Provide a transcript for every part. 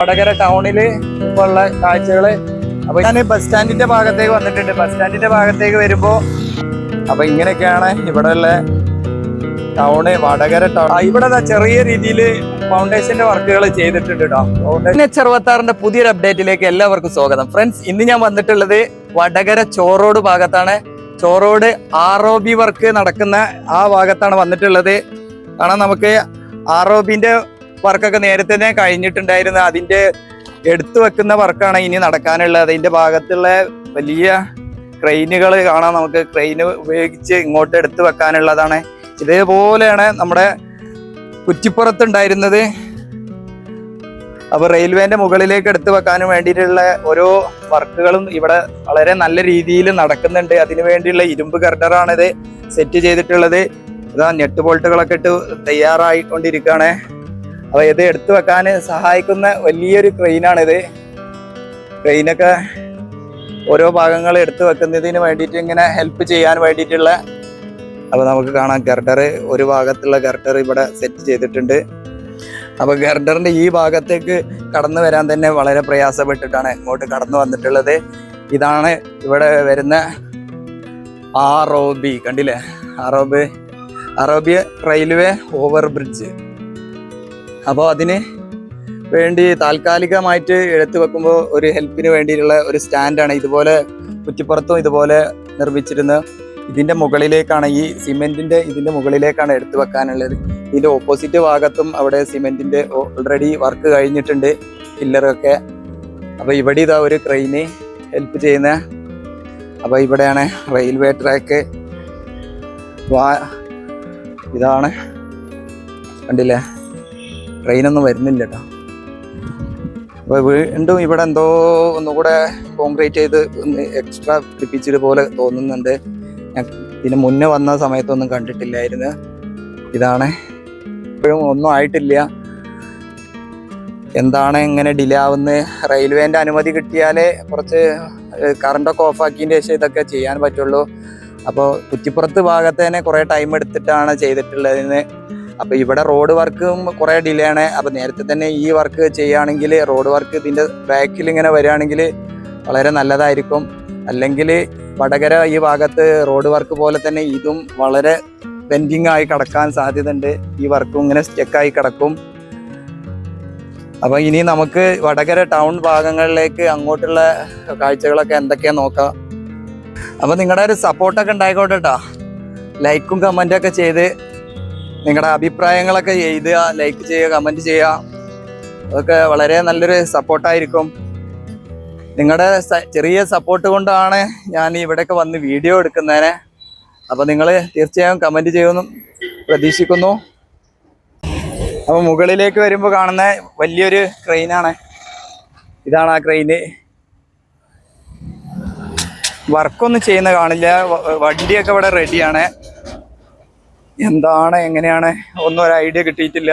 വടകര ടൗണില് ഇപ്പോൾ ഉള്ള കാഴ്ചകള്. അപ്പൊ ഞാൻ ബസ് സ്റ്റാൻഡിന്റെ ഭാഗത്തേക്ക് വന്നിട്ടുണ്ട്. ബസ് സ്റ്റാൻഡിന്റെ ഭാഗത്തേക്ക് വരുമ്പോ അപ്പൊ ഇങ്ങനെയൊക്കെയാണ് ഇവിടെ ഉള്ള ടൗണ്. വടകര ടൗൺ ഇവിടെ ചെറിയ രീതിയിൽ ഫൗണ്ടേഷന്റെ വർക്കുകൾ ചെയ്തിട്ടുണ്ട് കേട്ടോ. NH66 പുതിയൊരു അപ്ഡേറ്റിലേക്ക് എല്ലാവർക്കും സ്വാഗതം. ഫ്രണ്ട്സ്, ഇന്ന് ഞാൻ വന്നിട്ടുള്ളത് വടകര ചോറോഡ് ഭാഗത്താണ്. ചോറോഡ് ROB വർക്ക് നടക്കുന്ന ആ ഭാഗത്താണ് വന്നിട്ടുള്ളത്. കാരണം നമുക്ക് ROBന്റെ വർക്കൊക്കെ നേരത്തെ തന്നെ കഴിഞ്ഞിട്ടുണ്ടായിരുന്നു. അതിന്റെ എടുത്തു വെക്കുന്ന വർക്കാണ് ഇനി നടക്കാനുള്ളത്. അതിന്റെ ഭാഗത്തുള്ള വലിയ ക്രെയിനുകൾ കാണാം. നമുക്ക് ക്രെയിന് ഉപയോഗിച്ച് ഇങ്ങോട്ട് എടുത്തു വെക്കാനുള്ളതാണ്. ഇതേപോലെയാണ് നമ്മുടെ കുറ്റിപ്പുറത്ത് ഉണ്ടായിരുന്നത്. അപ്പൊ റെയിൽവേന്റെ മുകളിലേക്ക് എടുത്തു വെക്കാനും വേണ്ടിയിട്ടുള്ള ഓരോ വർക്കുകളും ഇവിടെ വളരെ നല്ല രീതിയിൽ നടക്കുന്നുണ്ട്. അതിനു വേണ്ടിയുള്ള ഇരുമ്പ് ഗർഡറാണ് ഇത് സെറ്റ് ചെയ്തിട്ടുള്ളത്. ഇതാ നെറ്റ് ബോൾട്ടുകളൊക്കെ ഇട്ട് തയ്യാറായിക്കൊണ്ടിരിക്കുകയാണ്. അപ്പൊ ഇത് എടുത്തു വെക്കാൻ സഹായിക്കുന്ന വലിയൊരു ക്രെയിനാണിത്. ക്രെയിനൊക്കെ ഓരോ ഭാഗങ്ങൾ എടുത്തു വെക്കുന്നതിന് വേണ്ടിയിട്ട് ഇങ്ങനെ ഹെൽപ്പ് ചെയ്യാൻ വേണ്ടിയിട്ടുള്ള. അപ്പൊ നമുക്ക് കാണാം ഗർഡർ, ഒരു ഭാഗത്തുള്ള ഗർഡർ ഇവിടെ സെറ്റ് ചെയ്തിട്ടുണ്ട്. അപ്പൊ ഗർഡറിന്റെ ഈ ഭാഗത്തേക്ക് കടന്നു വരാൻ തന്നെ വളരെ പ്രയാസപ്പെട്ടിട്ടാണ് ഇങ്ങോട്ട് കടന്നു വന്നിട്ടുള്ളത്. ഇതാണ് ഇവിടെ വരുന്ന ROB, കണ്ടില്ലേ? ROB railway over bridge. അപ്പോൾ അതിന് വേണ്ടി താൽക്കാലികമായിട്ട് എടുത്തു വെക്കുമ്പോൾ ഒരു ഹെൽപ്പിന് വേണ്ടിയിട്ടുള്ള ഒരു സ്റ്റാൻഡാണ്. ഇതുപോലെ കുറ്റിപ്പുറത്തും ഇതുപോലെ നിർമ്മിച്ചിരുന്നത്. ഇതിന്റെ മുകളിലേക്കാണ്, ഈ സിമെന്റിന്റെ ഇതിന്റെ മുകളിലേക്കാണ് എടുത്തു വെക്കാനുള്ളത്. ഇതിന്റെ ഓപ്പോസിറ്റ് ഭാഗത്തും അവിടെ സിമെന്റിന്റെ ഓൾറെഡി വർക്ക് കഴിഞ്ഞിട്ടുണ്ട്, പില്ലറൊക്കെ. അപ്പൊ ഇവിടെ ഇതാ ഒരു ക്രെയിന് ഹെൽപ്പ് ചെയ്യുന്ന. അപ്പൊ ഇവിടെയാണ് റെയിൽവേ ട്രാക്ക്. ഇതാണ്, കണ്ടില്ലേ? ട്രെയിനൊന്നും വരുന്നില്ല കേട്ടോ. അപ്പൊ വീണ്ടും ഇവിടെ എന്തോ ഒന്നുകൂടെ കോൺക്രീറ്റ് ചെയ്ത് എക്സ്ട്രാ പിടിപ്പിച്ചത് പോലെ തോന്നുന്നുണ്ട്. ഞാൻ ഇതിന് മുന്നേ വന്ന സമയത്തൊന്നും കണ്ടിട്ടില്ലായിരുന്നു. ഇതാണ്, ഇപ്പോഴും ഒന്നും ആയിട്ടില്ല. എന്താണ് ഇങ്ങനെ ഡിലേ ആവുന്നത്? റെയിൽവേന്റെ അനുമതി കിട്ടിയാലേ കുറച്ച് കറണ്ടൊക്കെ ഓഫാക്കിയതിന് ശേഷം ഇതൊക്കെ ചെയ്യാൻ പറ്റുള്ളൂ. അപ്പോൾ കുറ്റിപ്പുറത്ത് ഭാഗത്ത് തന്നെ കുറേ ടൈം എടുത്തിട്ടാണ് ചെയ്തിട്ടുള്ളതിന്. അപ്പൊ ഇവിടെ റോഡ് വർക്കും കുറെ ഡിലേ ആണ്. അപ്പൊ നേരത്തെ തന്നെ ഈ വർക്ക് ചെയ്യുകയാണെങ്കിൽ, റോഡ് വർക്ക് ഇതിന്റെ ബാക്കിൽ ഇങ്ങനെ വരികയാണെങ്കിൽ വളരെ നല്ലതായിരിക്കും. അല്ലെങ്കിൽ വടകര ഈ ഭാഗത്ത് റോഡ് വർക്ക് പോലെ തന്നെ ഇതും വളരെ പെൻഡിങ് ആയി കിടക്കാൻ സാധ്യതയുണ്ട്. ഈ വർക്കും ഇങ്ങനെ സ്റ്റക്കായി കിടക്കും. അപ്പൊ ഇനി നമുക്ക് വടകര ടൗൺ ഭാഗങ്ങളിലേക്ക് അങ്ങോട്ടുള്ള കാഴ്ചകളൊക്കെ എന്തൊക്കെയാ നോക്കാം. അപ്പൊ നിങ്ങളുടെ ഒരു സപ്പോർട്ടൊക്കെ ഉണ്ടായിക്കോട്ടെ കേട്ടോ. ലൈക്കും കമന്റൊക്കെ ചെയ്ത് നിങ്ങളുടെ അഭിപ്രായങ്ങളൊക്കെ എഴുതുക, ലൈക്ക് ചെയ്യുക, കമന്റ് ചെയ്യുക. അതൊക്കെ വളരെ നല്ലൊരു സപ്പോർട്ടായിരിക്കും. നിങ്ങളുടെ ചെറിയ സപ്പോർട്ട് കൊണ്ടാണ് ഞാൻ ഇവിടെയൊക്കെ വന്ന് വീഡിയോ എടുക്കുന്നതിന്. അപ്പോൾ നിങ്ങൾ തീർച്ചയായും കമന്റ് ചെയ്യുമെന്നും പ്രതീക്ഷിക്കുന്നു. അപ്പോൾ മുകളിലേക്ക് വരുമ്പോൾ കാണുന്ന വലിയൊരു ക്രെയിനാണ്. ഇതാണ് ആ ക്രെയിന്. വർക്കൊന്നും ചെയ്യുന്ന കാണില്ല. വണ്ടിയൊക്കെ ഇവിടെ റെഡിയാണ്. എന്താണ് എങ്ങനെയാണ് ഒന്നും ഒരു ഐഡിയ കിട്ടിയിട്ടില്ല.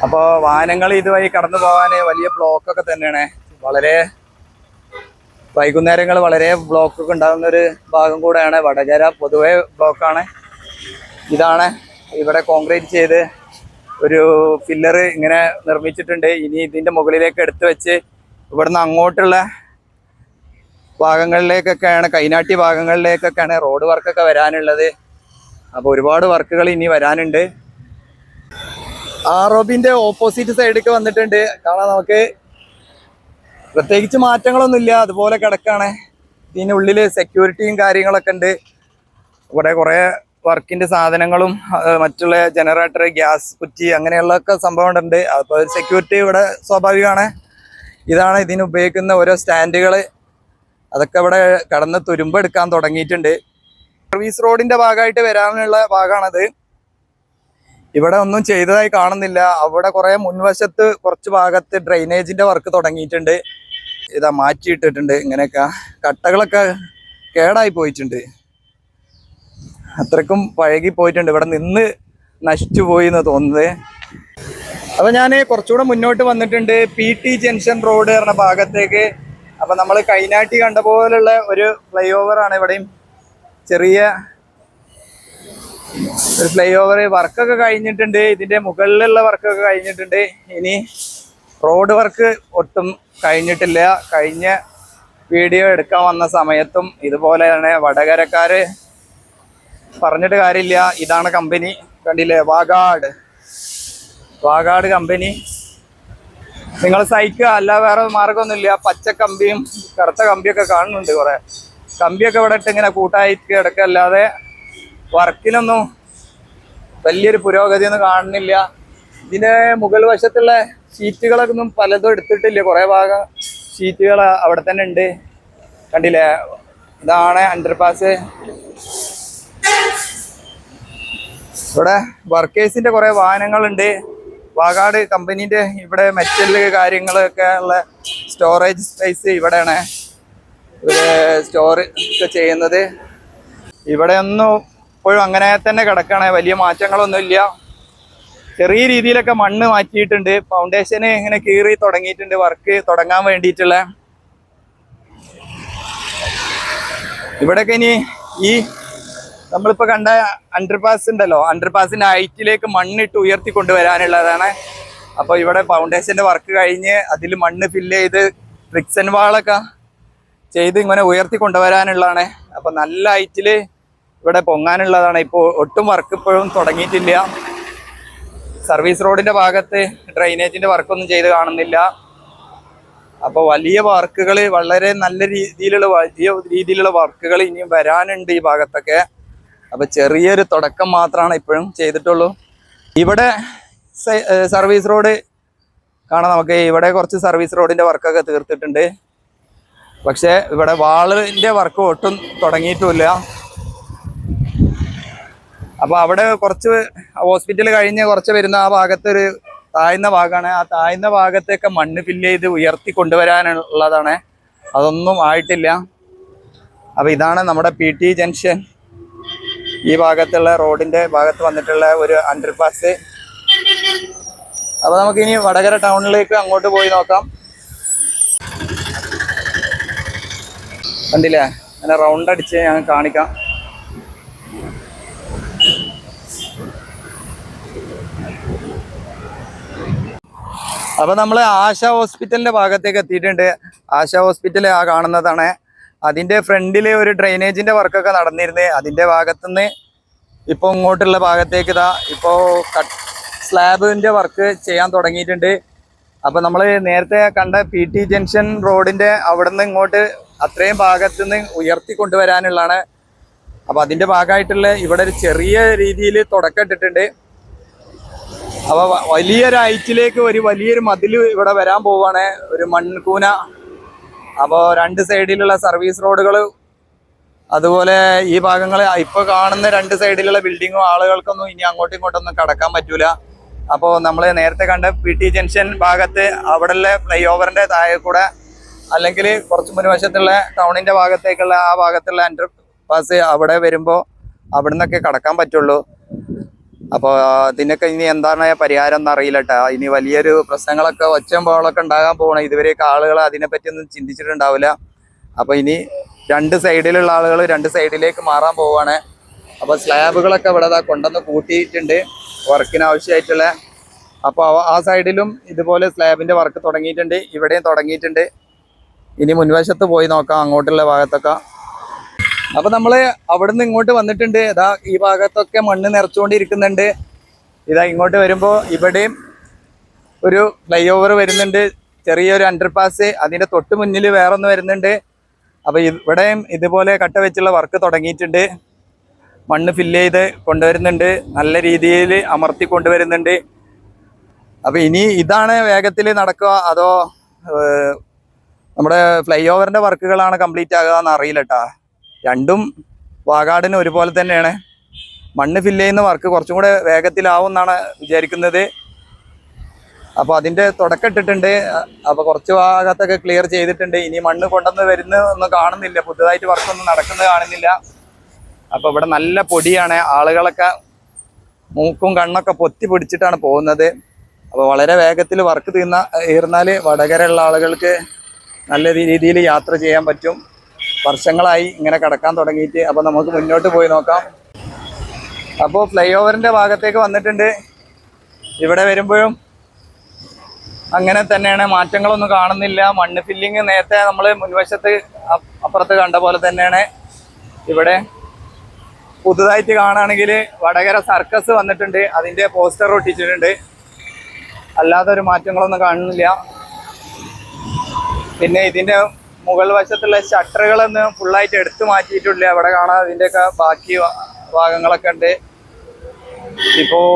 അപ്പോൾ വാഹനങ്ങൾ ഇതുവഴി കടന്നു പോകാൻ വലിയ ബ്ലോക്കൊക്കെ തന്നെയാണ്. വളരെ വൈകുന്നേരങ്ങൾ വളരെ ബ്ലോക്കൊക്കെ ഉണ്ടാകുന്ന ഒരു ഭാഗം കൂടെയാണ് വടകര. പൊതുവെ ബ്ലോക്കാണ്. ഇതാണ് ഇവിടെ കോൺക്രീറ്റ് ചെയ്ത് ഒരു ഫില്ലർ ഇങ്ങനെ നിർമ്മിച്ചിട്ടുണ്ട്. ഇനി ഇതിൻ്റെ മുകളിലേക്ക് എടുത്തു വെച്ച് ഇവിടുന്ന് അങ്ങോട്ടുള്ള ഭാഗങ്ങളിലേക്കൊക്കെയാണ്, കൈനാട്ടി ഭാഗങ്ങളിലേക്കൊക്കെയാണ് റോഡ് വർക്കൊക്കെ വരാനുള്ളത്. അപ്പോൾ ഒരുപാട് വർക്കുകൾ ഇനി വരാനുണ്ട്. ROBന്റെ ഓപ്പോസിറ്റ് സൈഡിലേക്ക് വന്നിട്ടുണ്ട്. കാണാൻ നമുക്ക് പ്രത്യേകിച്ച് മാറ്റങ്ങളൊന്നുമില്ല, അതുപോലെ കിടക്കാണ്. ഇതിനുള്ളിൽ സെക്യൂരിറ്റിയും കാര്യങ്ങളൊക്കെ ഉണ്ട്. ഇവിടെ കുറേ വർക്കിന്റെ സാധനങ്ങളും മറ്റുള്ള ജനറേറ്റർ, ഗ്യാസ് കുറ്റി അങ്ങനെയുള്ളൊക്കെ സംഭവം ഉണ്ട്. അപ്പോൾ സെക്യൂരിറ്റി ഇവിടെ സ്വാഭാവികമാണ്. ഇതാണ് ഇതിന് ഉപയോഗിക്കുന്ന ഓരോ സ്റ്റാൻഡുകൾ. അതൊക്കെ ഇവിടെ കടന്ന് തുരുമ്പെടുക്കാൻ തുടങ്ങിയിട്ടുണ്ട്. സർവീസ് റോഡിന്റെ ഭാഗമായിട്ട് വരാനുള്ള ഭാഗമാണത്. ഇവിടെ ഒന്നും ചെയ്തതായി കാണുന്നില്ല. അവിടെ കുറെ മുൻവശത്ത് കുറച്ച് ഭാഗത്ത് ഡ്രെയിനേജിന്റെ വർക്ക് തുടങ്ങിയിട്ടുണ്ട്. ഇതാ മാറ്റിയിട്ടിട്ടുണ്ട്. ഇങ്ങനെയൊക്കെ കട്ടകളൊക്കെ കേടായി പോയിട്ടുണ്ട്. അത്രക്കും പഴകി പോയിട്ടുണ്ട്. ഇവിടെ നിന്ന് നശിച്ചു പോയി എന്ന് തോന്നുന്നത്. അപ്പൊ ഞാൻ കുറച്ചുകൂടെ മുന്നോട്ട് വന്നിട്ടുണ്ട്. PT ജംഗ്ഷൻ റോഡ് പറഞ്ഞ ഭാഗത്തേക്ക്. അപ്പൊ നമ്മൾ കൈനാട്ടി കണ്ട പോലുള്ള ഒരു ഫ്ലൈ ഓവറാണ്. ഇവിടെയും ചെറിയ ഒരു ഫ്ലൈ ഓവർ വർക്കൊക്കെ കഴിഞ്ഞിട്ടുണ്ട്. ഇതിന്റെ മുകളിലുള്ള വർക്കൊക്കെ കഴിഞ്ഞിട്ടുണ്ട്. ഇനി റോഡ് വർക്ക് ഒട്ടും കഴിഞ്ഞിട്ടില്ല. കഴിഞ്ഞ വീഡിയോ എടുക്കാൻ വന്ന സമയത്തും ഇതുപോലെയാണ്. വടകരക്കാര് പറഞ്ഞിട്ട് കാര്യമില്ല. ഇതാണ് കമ്പനി, കണ്ടില്ലേ, വാഗാട് കമ്പനി. നിങ്ങൾ സഹിക്കുക, അല്ല വേറെ മാർഗമൊന്നുമില്ല. പച്ച കമ്പിയും കറുത്ത കമ്പിയൊക്കെ കാണുന്നുണ്ട്. കുറെ കമ്പിയൊക്കെ ഇവിടെ ഇട്ട് ഇങ്ങനെ കൂട്ടായിട്ട് കിടക്കല്ലാതെ വർക്കിനൊന്നും വലിയൊരു പുരോഗതിയൊന്നും കാണുന്നില്ല. ഇതിന്റെ മുകൾ വശത്തുള്ള ഷീറ്റുകളൊന്നും പലതും എടുത്തിട്ടില്ല. കുറെ ഭാഗം ഷീറ്റുകൾ അവിടെ തന്നെ ഉണ്ട്, കണ്ടില്ലേ. ഇതാണ് അണ്ടർപാസ്. ഇവിടെ വർക്കേഴ്സിന്റെ കുറെ വാഹനങ്ങളുണ്ട്. വാഗാട് കമ്പനീന്റെ ഇവിടെ മെറ്റല് കാര്യങ്ങളൊക്കെ ഉള്ള സ്റ്റോറേജ് സ്പേസ് ഇവിടെയാണ് ഇവര് സ്റ്റോർ ഒക്കെ ചെയ്യുന്നത്. ഇവിടെ ഒന്നും ഇപ്പോഴും അങ്ങനെ തന്നെ കിടക്കാണ്, വലിയ മാറ്റങ്ങളൊന്നുമില്ല. ചെറിയ രീതിയിലൊക്കെ മണ്ണ് മാറ്റിയിട്ടുണ്ട്. ഫൗണ്ടേഷന് ഇങ്ങനെ കീറി തുടങ്ങിയിട്ടുണ്ട് വർക്ക് തുടങ്ങാൻ വേണ്ടിയിട്ടുള്ള. ഇവിടെയൊക്കെ ഇനി ഈ നമ്മളിപ്പോൾ കണ്ട അണ്ടർപാസ് ഉണ്ടല്ലോ, അണ്ടർപാസിന്റെ ഹൈറ്റിലേക്ക് മണ്ണിട്ട് ഉയർത്തി കൊണ്ടുവരാനുള്ളതാണ്. അപ്പോൾ ഇവിടെ ഫൗണ്ടേഷന്റെ വർക്ക് കഴിഞ്ഞ് അതിൽ മണ്ണ് ഫില്ല് ചെയ്ത് ഫ്രിക്സൻ വാളൊക്കെ ചെയ്ത് ഇങ്ങനെ ഉയർത്തി കൊണ്ടുവരാനുള്ളതാണ്. അപ്പോൾ നല്ല ഹൈറ്റിൽ ഇവിടെ പൊങ്ങാനുള്ളതാണ്. ഇപ്പോൾ ഒട്ടും വർക്ക് ഇപ്പോഴും തുടങ്ങിയിട്ടില്ല. സർവീസ് റോഡിന്റെ ഭാഗത്ത് ഡ്രൈനേജിന്റെ വർക്കൊന്നും ചെയ്ത് കാണുന്നില്ല. അപ്പോൾ വലിയ വർക്കുകൾ, വളരെ നല്ല രീതിയിലുള്ള വർക്കുകൾ ഇനിയും വരാനുണ്ട് ഈ ഭാഗത്തൊക്കെ. അപ്പൊ ചെറിയൊരു തുടക്കം മാത്രമാണ് ഇപ്പോഴും ചെയ്തിട്ടുള്ളൂ. ഇവിടെ സർവീസ് റോഡ് കാണാം നമുക്ക്. ഇവിടെ കുറച്ച് സർവീസ് റോഡിന്റെ വർക്കൊക്കെ തീർത്തിട്ടുണ്ട്. പക്ഷെ ഇവിടെ വാളിന്റെ വർക്ക് ഒട്ടും തുടങ്ങിയിട്ടുമില്ല. അപ്പൊ അവിടെ കുറച്ച് ഹോസ്പിറ്റൽ കഴിഞ്ഞ് കുറച്ച് വരുന്ന ആ ഭാഗത്തൊരു താഴ്ന്ന ഭാഗമാണ്. ആ താഴ്ന്ന ഭാഗത്തേക്ക് മണ്ണ് ഫില്ല് ചെയ്ത് ഉയർത്തി കൊണ്ടുവരാനുള്ളതാണ്. അതൊന്നും ആയിട്ടില്ല. അപ്പൊ ഇതാണ് നമ്മുടെ PT ജംഗ്ഷൻ. ഈ ഭാഗത്തുള്ള റോഡിന്റെ ഭാഗത്ത് വന്നിട്ടുള്ള ഒരു അണ്ടർപാസ്. അപ്പൊ നമുക്കിനി വടകര ടൗണിലേക്ക് അങ്ങോട്ട് പോയി നോക്കാം. കണ്ടില്ലേ, അങ്ങനെ റൗണ്ട് അടിച്ച് ഞാൻ കാണിക്കാം. അപ്പൊ നമ്മള് ആശ ഹോസ്പിറ്റലിന്റെ ഭാഗത്തേക്ക് എത്തിയിട്ടുണ്ട്. ആശ ഹോസ്പിറ്റൽ ആ കാണുന്നതാണ്. അതിന്റെ ഫ്രണ്ടില് ഒരു ഡ്രെയിനേജിന്റെ വർക്കൊക്കെ നടന്നിരുന്നത്. അതിന്റെ ഭാഗത്തുനിന്ന് ഇപ്പൊ ഇങ്ങോട്ടുള്ള ഭാഗത്തേക്ക് ഇപ്പോ സ്ലാബിന്റെ വർക്ക് ചെയ്യാൻ തുടങ്ങിയിട്ടുണ്ട്. അപ്പൊ നമ്മൾ നേരത്തെ കണ്ട PT ജംഗ്ഷൻ റോഡിന്റെ അവിടെ നിന്ന് ഇങ്ങോട്ട് അത്രയും ഭാഗത്തുനിന്ന് ഉയർത്തി കൊണ്ടുവരാനുള്ളതാണ്. അപ്പൊ അതിന്റെ ഭാഗമായിട്ടുള്ള ഇവിടെ ഒരു ചെറിയ രീതിയിൽ തുടക്കം ഇട്ടിട്ടുണ്ട്. അപ്പൊ വലിയൊരു ഹൈറ്റിലേക്ക് വലിയൊരു മതിൽ ഇവിടെ വരാൻ പോവാണ്, ഒരു മൺകൂന. അപ്പോൾ രണ്ട് സൈഡിലുള്ള സർവീസ് റോഡുകൾ, അതുപോലെ ഈ ഭാഗങ്ങൾ ഇപ്പൊ കാണുന്ന രണ്ട് സൈഡിലുള്ള ബിൽഡിങ്ങും ആളുകൾക്കൊന്നും ഇനി അങ്ങോട്ടും ഇങ്ങോട്ടൊന്നും കടക്കാൻ പറ്റൂല. അപ്പോൾ നമ്മൾ നേരത്തെ കണ്ട PT ജംഗ്ഷൻ ഭാഗത്ത് അവിടെയുള്ള ഫ്ലൈ ഓവറിന്റെ താഴെ കൂടെ, അല്ലെങ്കിൽ കുറച്ച് മുൻവശത്തുള്ള ടൗണിന്റെ ഭാഗത്തേക്കുള്ള ആ ഭാഗത്തുള്ള അണ്ടർ പാസ് അവിടെ വരുമ്പോൾ അവിടെ നിന്നൊക്കെ കടക്കാൻ പറ്റുള്ളൂ. അപ്പോൾ ഇതിനൊക്കെ ഇനി എന്താണ് പരിഹാരം എന്ന് അറിയില്ല കേട്ടോ. ഇനി വലിയൊരു പ്രശ്നങ്ങളൊക്കെ ഒച്ചമ്പോളൊക്കെ ഉണ്ടാകാൻ പോകണം. ഇതുവരെയൊക്കെ ആളുകൾ അതിനെപ്പറ്റി ഒന്നും ചിന്തിച്ചിട്ടുണ്ടാവില്ല. അപ്പോൾ ഇനി രണ്ട് സൈഡിലുള്ള ആളുകൾ രണ്ട് സൈഡിലേക്ക് മാറാൻ പോവുകയാണ്. അപ്പോൾ സ്ലാബുകളൊക്കെ ഇവിടെ കൊണ്ടുവന്ന് കൂട്ടിയിട്ടുണ്ട് വർക്കിന് ആവശ്യമായിട്ടുള്ള. അപ്പോൾ ആ സൈഡിലും ഇതുപോലെ സ്ലാബിന്റെ വർക്ക് തുടങ്ങിയിട്ടുണ്ട്, ഇവിടെയും തുടങ്ങിയിട്ടുണ്ട്. ഇനി മുൻവശത്ത് പോയി നോക്കാം, അങ്ങോട്ടുള്ള ഭാഗത്തൊക്കെ. അപ്പൊ നമ്മള് അവിടുന്ന് ഇങ്ങോട്ട് വന്നിട്ടുണ്ട്. ഇതാ ഈ ഭാഗത്തൊക്കെ മണ്ണ് നിറച്ചുകൊണ്ടിരിക്കുന്നുണ്ട്. ഇതാ ഇങ്ങോട്ട് വരുമ്പോൾ ഇവിടെയും ഒരു ഫ്ലൈ ഓവർ വരുന്നുണ്ട്, ചെറിയൊരു അണ്ടർപാസ്. അതിന്റെ തൊട്ട് മുന്നിൽ വേറൊന്ന് വരുന്നുണ്ട്. അപ്പൊ ഇവിടെയും ഇതുപോലെ കട്ട വെച്ചുള്ള വർക്ക് തുടങ്ങിയിട്ടുണ്ട്. മണ്ണ് ഫില്ല് ചെയ്ത് കൊണ്ടുവരുന്നുണ്ട്, നല്ല രീതിയിൽ അമർത്തി കൊണ്ടുവരുന്നുണ്ട്. അപ്പൊ ഇനി ഇതാണ് വേഗത്തിൽ നടക്കുക, അതോ നമ്മുടെ ഫ്ലൈ ഓവറിന്റെ വർക്കുകളാണ് കംപ്ലീറ്റ് ആകുക എന്ന് അറിയില്ല കേട്ടാ. രണ്ടും വാഗാടിന് ഒരുപോലെ തന്നെയാണ്. മണ്ണ് ഫില്ല് ചെയ്യുന്ന വർക്ക് കുറച്ചും കൂടെ വേഗത്തിലാവും എന്നാണ് വിചാരിക്കുന്നത്. അപ്പോൾ അതിന്റെ തുടക്കം ഇട്ടിട്ടുണ്ട്. അപ്പോൾ കുറച്ച് ഭാഗത്തൊക്കെ ക്ലിയർ ചെയ്തിട്ടുണ്ട്. ഇനി മണ്ണ് കൊണ്ടുവന്ന് വരുന്നൊന്നും കാണുന്നില്ല, പുതുതായിട്ട് വർക്കൊന്നും നടക്കുന്നത് കാണുന്നില്ല. അപ്പോൾ ഇവിടെ നല്ല പൊടിയാണ്, ആളുകളൊക്കെ മൂക്കും കണ്ണൊക്കെ പൊത്തി പിടിച്ചിട്ടാണ് പോകുന്നത്. അപ്പോൾ വളരെ വേഗത്തിൽ വർക്ക് തീർന്നാൽ വടകരയുള്ള ആളുകൾക്ക് നല്ല രീതിയിൽ യാത്ര ചെയ്യാൻ പറ്റും. വർഷങ്ങളായി ഇങ്ങനെ കിടക്കാൻ തുടങ്ങിയിട്ട്. അപ്പോൾ നമുക്ക് മുന്നോട്ട് പോയി നോക്കാം. അപ്പോൾ ഫ്ലൈ ഓവറിന്റെ ഭാഗത്തേക്ക് വന്നിട്ടുണ്ട്. ഇവിടെ വരുമ്പോഴും അങ്ങനെ തന്നെയാണ്, മാറ്റങ്ങളൊന്നും കാണുന്നില്ല. മണ്ണ് ഫില്ലിങ് നേരത്തെ നമ്മൾ മുൻവശത്ത് അപ്പുറത്ത് കണ്ട പോലെ തന്നെയാണ് ഇവിടെ. പുതുതായിട്ട് കാണുകയാണെങ്കിൽ വടകര സർക്കസ് വന്നിട്ടുണ്ട്, അതിൻ്റെ പോസ്റ്റർ ഒട്ടിച്ചിട്ടുണ്ട്. അല്ലാതെ ഒരു മാറ്റങ്ങളൊന്നും കാണുന്നില്ല. പിന്നെ ഇതിൻ്റെ മുകൾ വശത്തുള്ള ഷട്ടറുകളൊന്നും ഫുള്ളായിട്ട് എടുത്തു മാറ്റിയിട്ടില്ല. അവിടെ കാണാം ഇതിൻ്റെയൊക്കെ ബാക്കി ഭാഗങ്ങളൊക്കെ ഉണ്ട്. ഇപ്പോൾ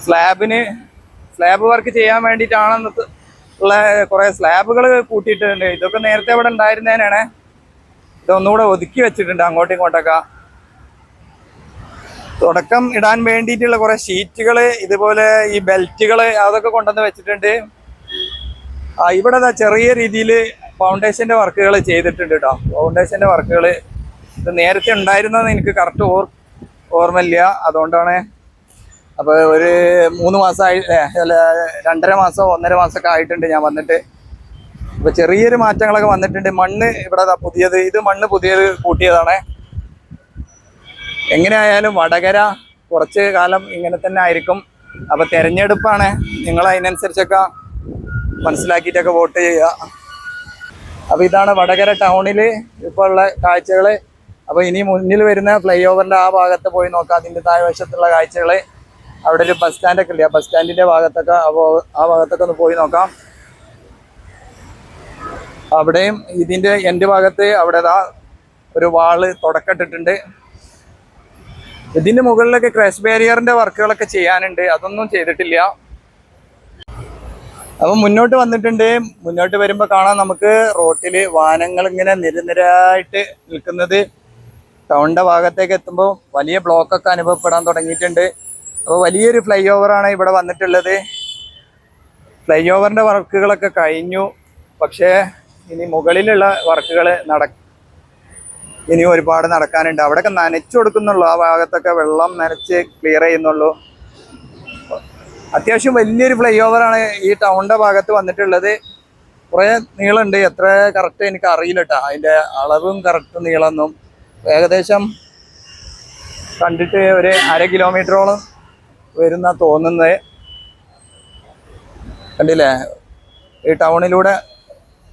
സ്ലാബ് വർക്ക് ചെയ്യാൻ വേണ്ടിയിട്ടാണ് ഉള്ള കുറേ സ്ലാബുകൾ കൂട്ടിയിട്ടുണ്ട്. ഇതൊക്കെ നേരത്തെ ഇവിടെ ഉണ്ടായിരുന്നതിനാണ്. ഇതൊന്നുകൂടെ ഒതുക്കി വെച്ചിട്ടുണ്ട് അങ്ങോട്ടും ഇങ്ങോട്ടൊക്കെ. തുടക്കം ഇടാൻ വേണ്ടിയിട്ടുള്ള കുറേ ഷീറ്റുകൾ, ഇതുപോലെ ഈ ബെൽറ്റുകൾ അതൊക്കെ കൊണ്ടുവന്ന് വെച്ചിട്ടുണ്ട്. ഇവിടെ ചെറിയ രീതിയിൽ ഫൗണ്ടേഷൻ്റെ വർക്കുകൾ ചെയ്തിട്ടുണ്ട് കേട്ടോ. ഫൗണ്ടേഷൻ്റെ വർക്കുകൾ ഇത് നേരത്തെ ഉണ്ടായിരുന്നെന്ന് എനിക്ക് കറക്റ്റ് ഓർമ്മയില്ല, അതുകൊണ്ടാണ്. അപ്പോൾ ഒരു 3 മാസമായി, അല്ല 2.5 മാസം 1.5 മാസമൊക്കെ ആയിട്ടുണ്ട് ഞാൻ വന്നിട്ട്. അപ്പോൾ ചെറിയൊരു മാറ്റങ്ങളൊക്കെ വന്നിട്ടുണ്ട്. മണ്ണ് ഇവിടെ ഇത് മണ്ണ് പുതിയത് കൂട്ടിയതാണ്. എങ്ങനെയായാലും വടകര കുറച്ച് കാലം ഇങ്ങനെ തന്നെ ആയിരിക്കും. അപ്പോൾ തിരഞ്ഞെടുപ്പാണ്, നിങ്ങൾ അതിനനുസരിച്ചൊക്കെ മനസ്സിലാക്കിയിട്ടൊക്കെ വോട്ട് ചെയ്യുക. അപ്പോൾ ഇതാണ് വടകര ടൗണിൽ ഇപ്പോൾ ഉള്ള കാഴ്ചകൾ. അപ്പോൾ ഇനി മുന്നിൽ വരുന്ന ഫ്ലൈ ഓവറിൻ്റെ ആ ഭാഗത്ത് പോയി നോക്കാം. അതിൻ്റെ താഴ്വശത്തുള്ള കാഴ്ചകൾ. അവിടെ ഒരു ബസ് സ്റ്റാൻഡൊക്കെ ഇല്ല, ബസ് സ്റ്റാൻഡിൻ്റെ ഭാഗത്തൊക്കെ, അപ്പോൾ ആ ഭാഗത്തൊക്കെ ഒന്ന് പോയി നോക്കാം. അവിടെയും ഇതിൻ്റെ എൻ്റെ ഭാഗത്ത് അവിടെ ഒരു വാള് തുടക്കമിട്ടിട്ടുണ്ട്. ഇതിൻ്റെ മുകളിലൊക്കെ ക്രാഷ് ബാരിയറിൻ്റെ വർക്കുകളൊക്കെ ചെയ്യാനുണ്ട്, അതൊന്നും ചെയ്തിട്ടില്ല. അപ്പം മുന്നോട്ട് വന്നിട്ടുണ്ട്. മുന്നോട്ട് വരുമ്പോൾ കാണാം നമുക്ക് റോട്ടിൽ വാഹനങ്ങൾ ഇങ്ങനെ നിരനിരായിട്ട് നിൽക്കുന്നത്. ടൗണിൻ്റെ ഭാഗത്തേക്ക് എത്തുമ്പോൾ വലിയ ബ്ലോക്കൊക്കെ അനുഭവപ്പെടാൻ തുടങ്ങിയിട്ടുണ്ട്. അപ്പോൾ വലിയൊരു ഫ്ലൈ ഓവറാണ് ഇവിടെ വന്നിട്ടുള്ളത്. ഫ്ലൈ ഓവറിൻ്റെ വർക്കുകളൊക്കെ കഴിഞ്ഞു, പക്ഷേ ഇനി മുകളിലുള്ള വർക്കുകൾ ഇനിയും ഒരുപാട് നടക്കാനുണ്ട്. അവിടെയൊക്കെ നനച്ചു കൊടുക്കുന്നുള്ളൂ, ആ ഭാഗത്തൊക്കെ വെള്ളം നനച്ച് ക്ലിയർ ചെയ്യുന്നുള്ളൂ. അത്യാവശ്യം വലിയൊരു ഫ്ലൈ ഓവറാണ് ഈ ടൗണിൻ്റെ ഭാഗത്ത് വന്നിട്ടുള്ളത്. കുറേ നീളമുണ്ട്, എത്ര കറക്റ്റ് എനിക്ക് അറിയില്ല കേട്ടോ, അതിൻ്റെ അളവും കറക്റ്റ് നീളമൊന്നും. ഏകദേശം കണ്ടിട്ട് ഒരു 1/2 കിലോമീറ്ററോളം വരുന്ന തോന്നുന്നത്. കണ്ടില്ലേ, ഈ ടൗണിലൂടെ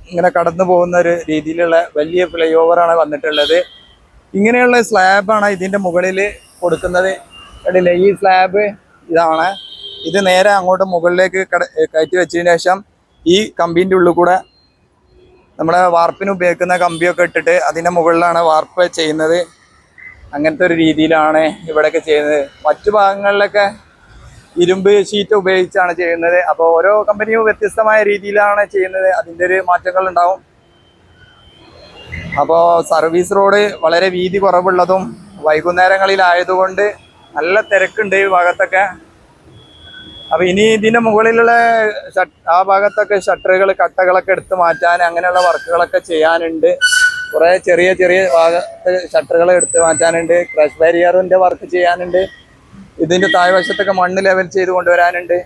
ഇങ്ങനെ കടന്നു പോകുന്ന ഒരു രീതിയിലുള്ള വലിയ ഫ്ലൈ ഓവറാണ് വന്നിട്ടുള്ളത്. ഇങ്ങനെയുള്ള സ്ലാബാണ് ഇതിൻ്റെ മുകളിൽ കൊടുക്കുന്നത്. കണ്ടില്ലേ, ഈ സ്ലാബ് ഇതാണ്. ഇത് നേരെ അങ്ങോട്ട് മുകളിലേക്ക് കയറ്റി വെച്ചതിന് ശേഷം ഈ കമ്പീൻ്റെ ഉള്ളിൽ കൂടെ നമ്മുടെ വാർപ്പിന് ഉപയോഗിക്കുന്ന കമ്പിയൊക്കെ ഇട്ടിട്ട് അതിൻ്റെ മുകളിലാണ് വാർപ്പ് ചെയ്യുന്നത്. അങ്ങനത്തെ ഒരു രീതിയിലാണ് ഇവിടെയൊക്കെ ചെയ്യുന്നത്. മറ്റു ഭാഗങ്ങളിലൊക്കെ ഇരുമ്പ് ഷീറ്റ് ഉപയോഗിച്ചാണ് ചെയ്യുന്നത്. അപ്പോൾ ഓരോ കമ്പനിയും വ്യത്യസ്തമായ രീതിയിലാണ് ചെയ്യുന്നത്, അതിൻ്റെ ഒരു മാറ്റങ്ങൾ ഉണ്ടാവും. അപ്പോൾ സർവീസ് റോഡ് വളരെ വീതി കുറവുള്ളതും വൈകുന്നേരങ്ങളിലായതുകൊണ്ട് നല്ല തിരക്കുണ്ട് ഈ ഭാഗത്തൊക്കെ. അപ്പോൾ ഇനി ഇതിൻ്റെ മുകളിലുള്ള ആ ഭാഗത്തൊക്കെ ഷട്ടറുകൾ, കട്ടകളൊക്കെ എടുത്ത് മാറ്റാൻ, അങ്ങനെയുള്ള വർക്കുകളൊക്കെ ചെയ്യാനുണ്ട്. കുറേ ചെറിയ ചെറിയ ഭാഗത്ത് ഷട്ടറുകൾ എടുത്ത് മാറ്റാനുണ്ട്. ക്രാഷ് ബാരിയറിൻ്റെ വർക്ക് ചെയ്യാനുണ്ട്. ഇതിൻ്റെ താഴ്വശത്തൊക്കെ മണ്ണ് ലെവൽ ചെയ്ത് കൊണ്ടുവരാനുണ്ട്.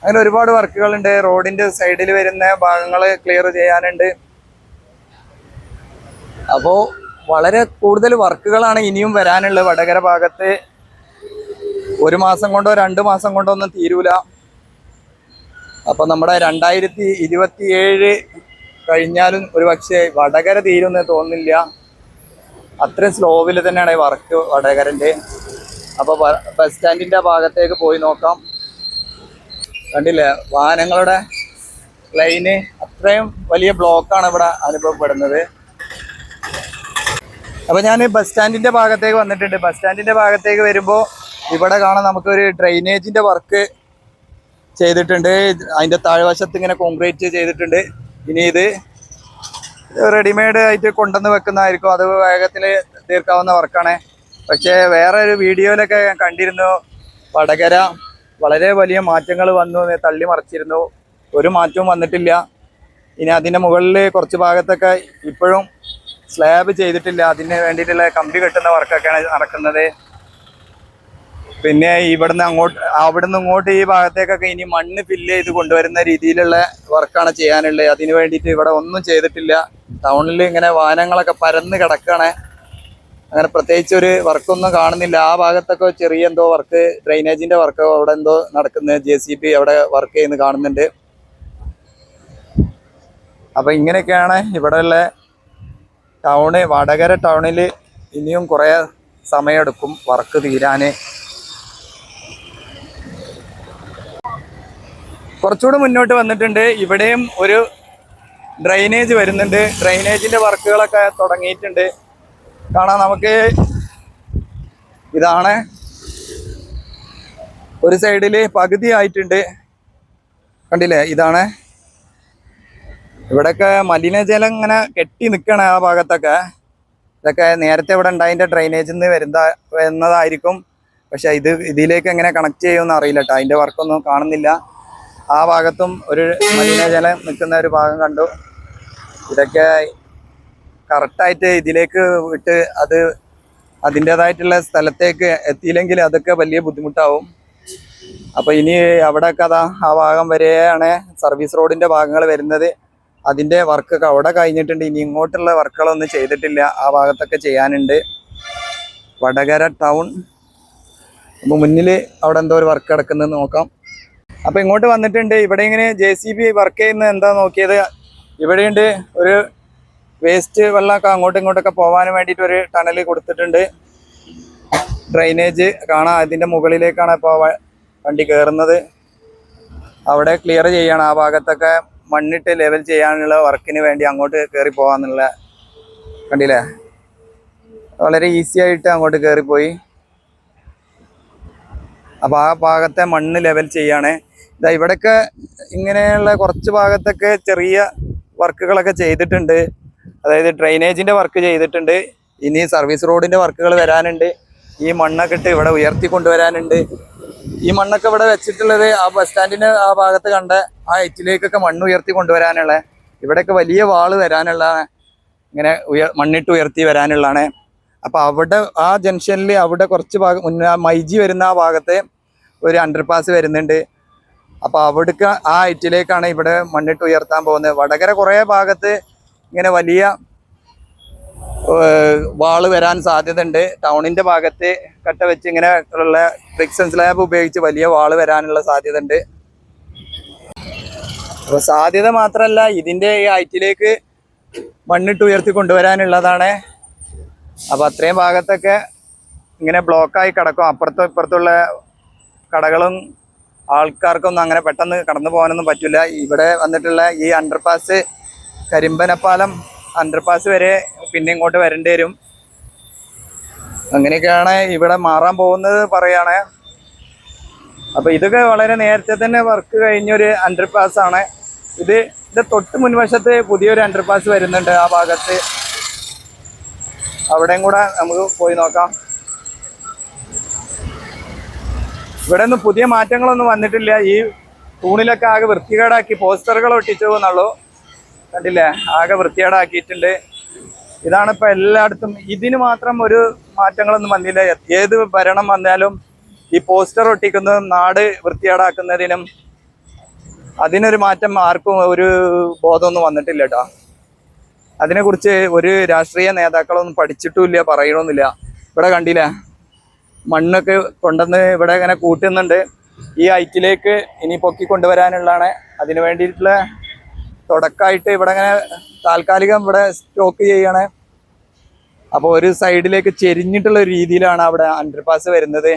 അങ്ങനെ ഒരുപാട് വർക്കുകളുണ്ട്. റോഡിൻ്റെ സൈഡിൽ വരുന്ന ഭാഗങ്ങൾ ക്ലിയർ ചെയ്യാനുണ്ട്. അപ്പോൾ വളരെ കൂടുതൽ വർക്കുകളാണ് ഇനിയും വരാനുള്ളത് വടകര ഭാഗത്ത്. 1 മാസം കൊണ്ടോ 2 മാസം കൊണ്ടോ ഒന്നും തീരൂല. അപ്പോൾ നമ്മുടെ 2027 കഴിഞ്ഞാലും ഒരു പക്ഷേ വടകര തീരുമെന്ന് തോന്നുന്നില്ല. അത്രയും സ്ലോവിൽ തന്നെയാണ് ഈ വർക്ക് വടകരൻ്റെ. അപ്പോൾ ബസ് സ്റ്റാൻഡിൻ്റെ ഭാഗത്തേക്ക് പോയി നോക്കാം. കണ്ടില്ലേ, വാഹനങ്ങളുടെ ലൈന് അത്രയും വലിയ ബ്ലോക്കാണ് ഇവിടെ അനുഭവപ്പെടുന്നത്. അപ്പോൾ ഞാൻ ബസ് സ്റ്റാൻഡിൻ്റെ ഭാഗത്തേക്ക് വന്നിട്ടുണ്ട്. ബസ് സ്റ്റാൻഡിൻ്റെ ഭാഗത്തേക്ക് വരുമ്പോൾ ഇവിടെ കാണാം നമുക്കൊരു ഡ്രെയിനേജിൻ്റെ വർക്ക് ചെയ്തിട്ടുണ്ട്. അതിൻ്റെ താഴ്വശത്ത് ഇങ്ങനെ കോൺക്രീറ്റ് ചെയ്തിട്ടുണ്ട്. ഇനി ഇത് റെഡിമെയ്ഡ് ആയിട്ട് കൊണ്ടുവന്ന് വെക്കുന്നതായിരിക്കും. അത് വേഗത്തിൽ തീർക്കാവുന്ന വർക്കാണ്. പക്ഷേ വേറെ ഒരു വീഡിയോയിലൊക്കെ ഞാൻ കണ്ടിരുന്നു, വടകര വളരെ വലിയ മാറ്റങ്ങൾ വന്നു, തള്ളി മറിച്ചിരുന്നു. ഒരു മാറ്റവും വന്നിട്ടില്ല. ഇനി അതിൻ്റെ മുകളിൽ കുറച്ച് ഭാഗത്തൊക്കെ ഇപ്പോഴും സ്ലാബ് ചെയ്തിട്ടില്ല. അതിന് വേണ്ടിയിട്ടുള്ള കമ്പി കെട്ടുന്ന വർക്കൊക്കെയാണ് നടക്കുന്നത്. പിന്നെ അവിടുന്ന് ഇങ്ങോട്ട് ഈ ഭാഗത്തേക്കൊക്കെ ഇനി മണ്ണ് ഫില്ല് ചെയ്ത് കൊണ്ടുവരുന്ന രീതിയിലുള്ള വർക്കാണ് ചെയ്യാനുള്ളത്. അതിന് വേണ്ടിയിട്ട് ഇവിടെ ഒന്നും ചെയ്തിട്ടില്ല. ടൗണിൽ ഇങ്ങനെ വാഹനങ്ങളൊക്കെ പരന്ന് കിടക്കുകയാണ്. അങ്ങനെ പ്രത്യേകിച്ച് ഒരു വർക്കൊന്നും കാണുന്നില്ല. ആ ഭാഗത്തൊക്കെ ചെറിയ എന്തോ വർക്ക്, ഡ്രെയിനേജിന്റെ വർക്ക് അവിടെ എന്തോ നടക്കുന്നത്, JCB അവിടെ വർക്ക് ചെയ്യുന്നത് കാണുന്നുണ്ട്. അപ്പൊ ഇങ്ങനെയൊക്കെയാണ് ഇവിടെയുള്ള ടൗണ്. വടകര ടൗണില് ഇനിയും കുറെ സമയമെടുക്കും വർക്ക് തീരാന്. കുറച്ചുകൂടെ മുന്നോട്ട് വന്നിട്ടുണ്ട്. ഇവിടെയും ഒരു ഡ്രെയിനേജ് വരുന്നുണ്ട്. ഡ്രെയിനേജിന്റെ വർക്കുകളൊക്കെ തുടങ്ങിയിട്ടുണ്ട്. കാണാം നമുക്ക്. ഇതാണ് ഒരു സൈഡില് പകുതി ആയിട്ടുണ്ട്, കണ്ടില്ലേ? ഇതാണ്. ഇവിടെയൊക്കെ മലിനജലം ഇങ്ങനെ കെട്ടി നിൽക്കണ ആ ഭാഗത്തൊക്കെ. ഇതൊക്കെ നേരത്തെ ഇവിടെ ഉണ്ടായതിന്റെ ഡ്രെയിനേജിൽ നിന്ന് വരുന്നതായിരിക്കും. പക്ഷെ ഇതിലേക്ക് എങ്ങനെ കണക്ട് ചെയ്യുമെന്ന് അറിയില്ല കേട്ടോ. അതിന്റെ വർക്കൊന്നും കാണുന്നില്ല. ആ ഭാഗത്തും ഒരു മലിനജലം നിൽക്കുന്ന ഒരു ഭാഗം കണ്ടു. ഇതൊക്കെ കറക്റ്റായിട്ട് ഇതിലേക്ക് വിട്ട് അത് അതിൻ്റെതായിട്ടുള്ള സ്ഥലത്തേക്ക് എത്തിയില്ലെങ്കിൽ അതൊക്കെ വലിയ ബുദ്ധിമുട്ടാവും. അപ്പൊ ഇനി അവിടെയൊക്കെ ആ ഭാഗം വരെയാണ് സർവീസ് റോഡിന്റെ ഭാഗങ്ങൾ വരുന്നത്. അതിന്റെ വർക്കൊക്കെ അവിടെ കഴിഞ്ഞിട്ടുണ്ട്. ഇനി ഇങ്ങോട്ടുള്ള വർക്കുകളൊന്നും ചെയ്തിട്ടില്ല. ആ ഭാഗത്തൊക്കെ ചെയ്യാനുണ്ട്. വടകര ടൗൺ. അപ്പൊ മുന്നില് അവിടെ എന്തോ ഒരു വർക്ക് കിടക്കുന്നത് നോക്കാം. അപ്പൊ ഇങ്ങോട്ട് വന്നിട്ടുണ്ട്. ഇവിടെ ഇങ്ങനെ JCB വർക്ക് ചെയ്യുന്നത് എന്താ നോക്കിയത്. ഇവിടെയുണ്ട് ഒരു വേസ്റ്റ് വെള്ളമൊക്കെ അങ്ങോട്ടും ഇങ്ങോട്ടൊക്കെ പോകാൻ വേണ്ടിയിട്ട് ഒരു ടണൽ കൊടുത്തിട്ടുണ്ട്. ഡ്രെയിനേജ് കാണാം. അതിന്റെ മുകളിലേക്കാണ് ഇപ്പോൾ വണ്ടി കയറുന്നത്. അവിടെ ക്ലിയർ ചെയ്യണം. ആ ഭാഗത്തൊക്കെ മണ്ണിട്ട് ലെവൽ ചെയ്യാനുള്ള വർക്കിന് വേണ്ടി അങ്ങോട്ട് കയറി പോകാന്നുള്ള, കണ്ടില്ലേ? വളരെ ഈസി ആയിട്ട് അങ്ങോട്ട് കയറിപ്പോയി. അപ്പൊ ആ ഭാഗത്തെ മണ്ണ് ലെവൽ ചെയ്യാണ്. ഇതാ ഇവിടെയൊക്കെ ഇങ്ങനെയുള്ള കുറച്ച് ഭാഗത്തൊക്കെ ചെറിയ വർക്കുകളൊക്കെ ചെയ്തിട്ടുണ്ട്. അതായത് ഡ്രെയിനേജിന്റെ വർക്ക് ചെയ്തിട്ടുണ്ട്. ഇനി സർവീസ് റോഡിന്റെ വർക്കുകൾ വരാനുണ്ട്. ഈ മണ്ണൊക്കെ ഇട്ട് ഇവിടെ ഉയർത്തി കൊണ്ടുവരാനുണ്ട്. ഈ മണ്ണൊക്കെ ഇവിടെ വെച്ചിട്ടുള്ളത് ആ ബസ് സ്റ്റാൻഡിന് ആ ഭാഗത്ത് കണ്ട ആ ഹൈറ്റിലേക്കൊക്കെ മണ്ണ് ഉയർത്തി കൊണ്ടുവരാനുള്ള, ഇവിടെയൊക്കെ വലിയ വാള് വരാനുള്ള, ഇങ്ങനെ മണ്ണിട്ട് ഉയർത്തി വരാനുള്ളതാണ്. അപ്പൊ അവിടെ ആ ജംഗ്ഷനിൽ അവിടെ കുറച്ച് ഭാഗം മൈജി വരുന്ന ആ ഭാഗത്ത് ഒരു അണ്ടർപാസ് വരുന്നുണ്ട്. അപ്പൊ അവിടേക്ക് ആ ഹൈറ്റിലേക്കാണ് ഇവിടെ മണ്ണിട്ട് ഉയർത്താൻ പോകുന്നത്. വടകര കുറേ ഭാഗത്ത് ഇങ്ങനെ വലിയ വാള് വരാൻ സാധ്യതയുണ്ട്. ടൗണിന്റെ ഭാഗത്ത് കട്ട വെച്ച് ഇങ്ങനെ ഉള്ള ഫ്രിക്ഷൻ സ്ലാബ് ഉപയോഗിച്ച് വലിയ വാള് വരാനുള്ള സാധ്യത ഉണ്ട്. അപ്പൊ സാധ്യത മാത്രമല്ല, ഇതിന്റെ ഈ ഹൈറ്റിലേക്ക് മണ്ണിട്ട് ഉയർത്തി കൊണ്ടുവരാനുള്ളതാണ്. അപ്പൊ അത്രയും ഭാഗത്തൊക്കെ ഇങ്ങനെ ബ്ലോക്കായി കിടക്കും. അപ്പുറത്തും ഇപ്പുറത്തുള്ള കടകളും ആൾക്കാർക്കൊന്നും അങ്ങനെ പെട്ടെന്ന് കടന്നു പോകാനൊന്നും പറ്റില്ല. ഇവിടെ വന്നിട്ടുള്ള ഈ അണ്ടർപാസ്, കരിമ്പനപ്പാലം അണ്ടർപാസ് വരെ പിന്നെ ഇങ്ങോട്ട് വരേണ്ടി വരും. അങ്ങനെയൊക്കെയാണ് ഇവിടെ മാറാൻ പോകുന്നത് പറയാണ്. അപ്പൊ ഇതൊക്കെ വളരെ നേരത്തെ തന്നെ വർക്ക് കഴിഞ്ഞൊരു അണ്ടർപാസ് ആണ്. ഇത് തൊട്ട് മുൻവശത്ത് പുതിയൊരു അണ്ടർപാസ് വരുന്നുണ്ട് ആ ഭാഗത്ത്. അവിടെയും കൂടെ നമുക്ക് പോയി നോക്കാം. ഇവിടെ ഒന്നും പുതിയ മാറ്റങ്ങളൊന്നും വന്നിട്ടില്ല. ഈ തൂണിലൊക്കെ ആകെ വൃത്തികേടാക്കി പോസ്റ്ററുകൾ ഒട്ടിച്ചു എന്നുള്ളൂ. കണ്ടില്ലേ? ആകെ വൃത്തികേടാക്കിയിട്ടുണ്ട്. ഇതാണ് ഇപ്പൊ എല്ലായിടത്തും. ഇതിന് മാത്രം ഒരു മാറ്റങ്ങളൊന്നും വന്നില്ല. ഏത് ഭരണം വന്നാലും ഈ പോസ്റ്റർ ഒട്ടിക്കുന്നതും നാട് വൃത്തികേടാക്കുന്നതിനും അതിനൊരു മാറ്റം ആർക്കും ഒരു ബോധമൊന്നും വന്നിട്ടില്ല കേട്ടോ. അതിനെക്കുറിച്ച് ഒരു രാഷ്ട്രീയ നേതാക്കളൊന്നും പഠിച്ചിട്ടുമില്ല, പറയണമെന്നില്ല. ഇവിടെ കണ്ടില്ലേ? മണ്ണൊക്കെ കൊണ്ടുവന്ന് ഇവിടെ ഇങ്ങനെ കൂട്ടുന്നുണ്ട്. ഈ ഹൈറ്റിലേക്ക് ഇനി പൊക്കി കൊണ്ടുവരാനുള്ളതാണ്. അതിനു വേണ്ടിയിട്ടുള്ള തുടക്കമായിട്ട് ഇവിടെ ഇങ്ങനെ താൽക്കാലികം ഇവിടെ സ്റ്റോക്ക് ചെയ്യണേ. അപ്പോൾ ഒരു സൈഡിലേക്ക് ചെരിഞ്ഞിട്ടുള്ള രീതിയിലാണ് അവിടെ അണ്ടർപാസ് വരുന്നത്.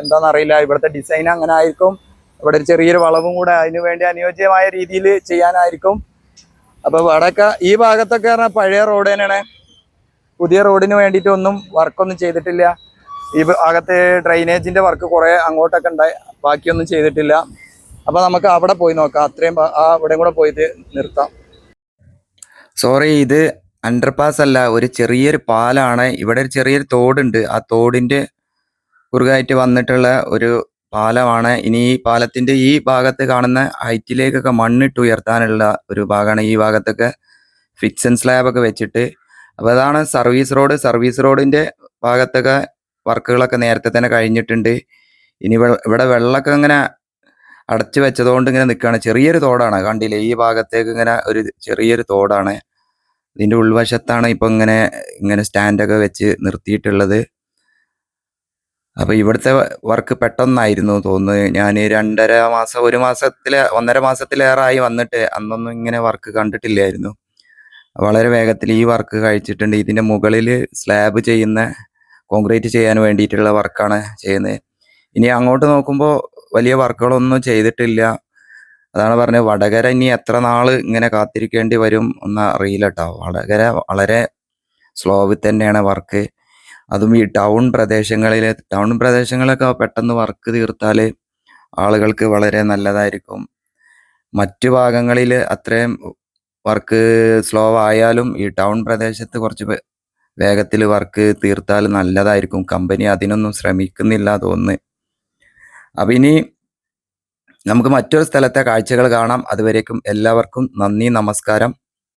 എന്താണെന്നറിയില്ല. ഇവിടുത്തെ ഡിസൈൻ അങ്ങനെ ആയിരിക്കും. ഇവിടെ ഒരു ചെറിയൊരു വളവും കൂടെ അതിനു വേണ്ടി അനുയോജ്യമായ രീതിയിൽ ചെയ്യാനായിരിക്കും. അപ്പോൾ ഇവിടെയൊക്കെ ഈ ഭാഗത്തൊക്കെ പറഞ്ഞാൽ പഴയ റോഡ് തന്നെയാണ്. പുതിയ റോഡിന് വേണ്ടിയിട്ടൊന്നും വർക്കൊന്നും ചെയ്തിട്ടില്ല. ഈ ഭാഗത്ത് ഡ്രെയിനേജിന്റെ വർക്ക് കുറെ അങ്ങോട്ടൊക്കെ ഉണ്ടായി, ബാക്കിയൊന്നും ചെയ്തിട്ടില്ല. അപ്പൊ നമുക്ക് അവിടെ പോയി നോക്കാം. അത്രയും അവിടെ കൂടെ പോയിട്ട് നിർത്താം. സോറി, ഇത് അണ്ടർപാസ് അല്ല, ഒരു ചെറിയൊരു പാലാണ്. ഇവിടെ ഒരു ചെറിയൊരു തോടുണ്ട്. ആ തോടിന്റെ കുറുകായിട്ട് വന്നിട്ടുള്ള ഒരു പാലമാണ്. ഇനി ഈ പാലത്തിന്റെ ഈ ഭാഗത്ത് കാണുന്ന ഹൈറ്റിലേക്കൊക്കെ മണ്ണിട്ട് ഉയർത്താനുള്ള ഒരു ഭാഗമാണ്. ഈ ഭാഗത്തൊക്കെ ഫിക്സൻ സ്ലാബ് ഒക്കെ വെച്ചിട്ട്. അപ്പൊ അതാണ് സർവീസ് റോഡ്. സർവീസ് റോഡിന്റെ ഭാഗത്തൊക്കെ വർക്കുകളൊക്കെ നേരത്തെ തന്നെ കഴിഞ്ഞിട്ടുണ്ട്. ഇനി ഇവിടെ വെള്ളമൊക്കെ ഇങ്ങനെ അടച്ചു വെച്ചതുകൊണ്ട് ഇങ്ങനെ നിൽക്കുകയാണ്. ചെറിയൊരു തോടാണ്, കണ്ടില്ലേ? ഈ ഭാഗത്തേക്ക് ഇങ്ങനെ ഒരു ചെറിയൊരു തോടാണ്. ഇതിന്റെ ഉൾവശത്താണ് ഇപ്പൊ ഇങ്ങനെ ഇങ്ങനെ സ്റ്റാൻഡൊക്കെ വെച്ച് നിർത്തിയിട്ടുള്ളത്. അപ്പൊ ഇവിടുത്തെ വർക്ക് പെട്ടെന്നായിരുന്നു തോന്നുന്നത്. ഞാൻ 2.5 മാസം 1.5 മാസത്തിലേറായി വന്നിട്ട് അന്നൊന്നും ഇങ്ങനെ വർക്ക് കണ്ടിട്ടില്ലായിരുന്നു. വളരെ വേഗത്തിൽ ഈ വർക്ക് കഴിച്ചിട്ടുണ്ട്. ഇതിന്റെ മുകളിൽ സ്ലാബ് കോൺക്രീറ്റ് ചെയ്യാൻ വേണ്ടിയിട്ടുള്ള വർക്കാണ് ചെയ്യുന്നത്. ഇനി അങ്ങോട്ട് നോക്കുമ്പോൾ വലിയ വർക്കുകളൊന്നും ചെയ്തിട്ടില്ല. അതാണ് പറഞ്ഞത്, വടകര ഇനി എത്ര നാള് ഇങ്ങനെ കാത്തിരിക്കേണ്ടി വരും എന്ന് അറിയില്ല കേട്ടോ. വടകര വളരെ സ്ലോവിൽ തന്നെയാണ് വർക്ക്. അതും ഈ ടൗൺ പ്രദേശങ്ങളൊക്കെ പെട്ടെന്ന് വർക്ക് തീർത്താൽ ആളുകൾക്ക് വളരെ നല്ലതായിരിക്കും. മറ്റു ഭാഗങ്ങളിൽ അത്രയും വർക്ക് സ്ലോ ആയാലും ഈ ടൗൺ പ്രദേശത്ത് കുറച്ച് വേഗത്തിൽ വർക്ക് തീർത്താൽ നല്ലതായിരിക്കും. കമ്പനി അതിനൊന്നും ശ്രമിക്കുന്നില്ല തോന്നുന്നു. അപ്പം ഇനി നമുക്ക് മറ്റൊരു സ്ഥലത്തെ കാഴ്ചകൾ കാണാം. അതുവരേക്കും എല്ലാവർക്കും നന്ദി, നമസ്കാരം.